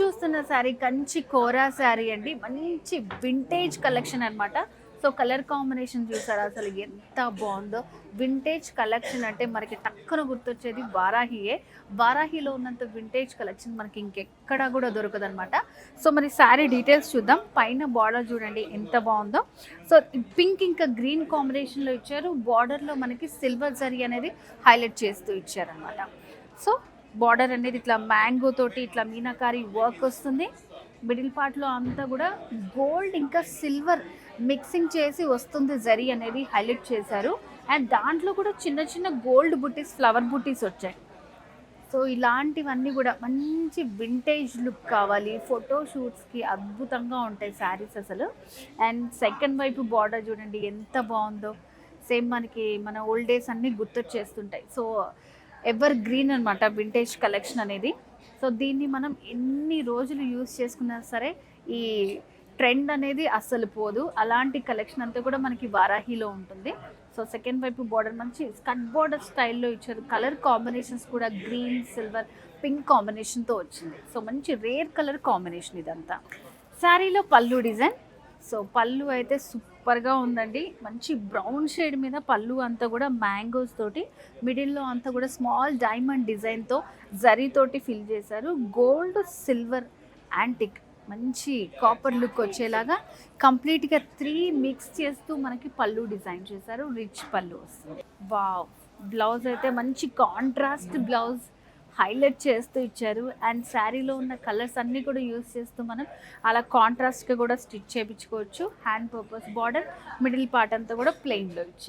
చూస్తున్న శారీ కంచి కోరా శారీ అండి. మంచి వింటేజ్ కలెక్షన్ అన్నమాట. సో కలర్ కాంబినేషన్ చూసారా అసలు ఎంత బాగుందో. వింటేజ్ కలెక్షన్ అంటే మనకి టక్కున గుర్తొచ్చేది వారాహియే. వారాహిలో ఉన్నంత వింటేజ్ కలెక్షన్ మనకి ఇంకెక్కడా కూడా దొరకదనమాట. సో మరి శారీ డీటెయిల్స్ చూద్దాం. పైన బార్డర్ చూడండి ఎంత బాగుందో. సో పింక్ ఇంకా గ్రీన్ కాంబినేషన్లో ఇచ్చారు. బార్డర్లో మనకి సిల్వర్ జరీ అనేది హైలైట్ చేస్తూ ఇచ్చారనమాట. సో బార్డర్ అనేది ఇట్లా మ్యాంగో తోటి ఇట్లా మీనాకారి వర్క్ వస్తుంది. మిడిల్ పార్ట్లో అంతా కూడా గోల్డ్ ఇంకా సిల్వర్ మిక్సింగ్ చేసి వస్తుంది జరీ అనేది హైలైట్ చేశారు. అండ్ దాంట్లో కూడా చిన్న చిన్న గోల్డ్ బుట్టీస్, ఫ్లవర్ బుట్టీస్ వచ్చాయి. సో ఇలాంటివన్నీ కూడా మంచి వింటేజ్ లుక్ కావాలి, ఫోటో షూట్స్కి అద్భుతంగా ఉంటాయి శారీస్ అసలు. అండ్ సెకండ్ వైపు బార్డర్ చూడండి ఎంత బాగుందో. సేమ్ మనకి మన ఓల్డ్ డేస్ అన్నీ గుర్తొచ్చేస్తుంటాయి. సో ఎవర్ గ్రీన్ అనమాట వింటేజ్ కలెక్షన్ అనేది. సో దీన్ని మనం ఎన్ని రోజులు యూస్ చేసుకున్నా సరే ఈ ట్రెండ్ అనేది అస్సలు పోదు. అలాంటి కలెక్షన్ అంతా కూడా మనకి వారాహిలో ఉంటుంది. సో సెకండ్ వైపు బార్డర్ మంచి స్కట్ బార్డర్ స్టైల్లో ఇచ్చారు. కలర్ కాంబినేషన్స్ కూడా గ్రీన్, సిల్వర్, పింక్ కాంబినేషన్తో వచ్చింది. సో మంచి రేర్ కలర్ కాంబినేషన్ ఇదంతా. శారీలో పళ్ళు డిజైన్. సో పళ్ళు అయితే సూపర్గా ఉందండి. మంచి బ్రౌన్ షేడ్ మీద పళ్ళు అంతా కూడా మ్యాంగోస్ తోటి, మిడిల్లో అంతా కూడా స్మాల్ డైమండ్ డిజైన్తో జరీతోటి ఫిల్ చేశారు. గోల్డ్, సిల్వర్, యాంటిక్ మంచి కాపర్ లుక్ వచ్చేలాగా కంప్లీట్గా 3 మిక్స్ చేస్తూ మనకి పళ్ళు డిజైన్ చేశారు. రిచ్ పళ్ళు వస్తుంది. వావ్. బ్లౌజ్ అయితే మంచి కాంట్రాస్ట్ బ్లౌజ్ హైలైట్ చేస్తూ ఇచ్చారు. అండ్ శారీలో ఉన్న కలర్స్ అన్నీ కూడా యూస్ చేస్తూ మనం అలా కాంట్రాస్ట్గా కూడా స్టిచ్ చేయించుకోవచ్చు. Hand purpose border, middle part అంతా కూడా ప్లెయిన్లో ఇచ్చారు.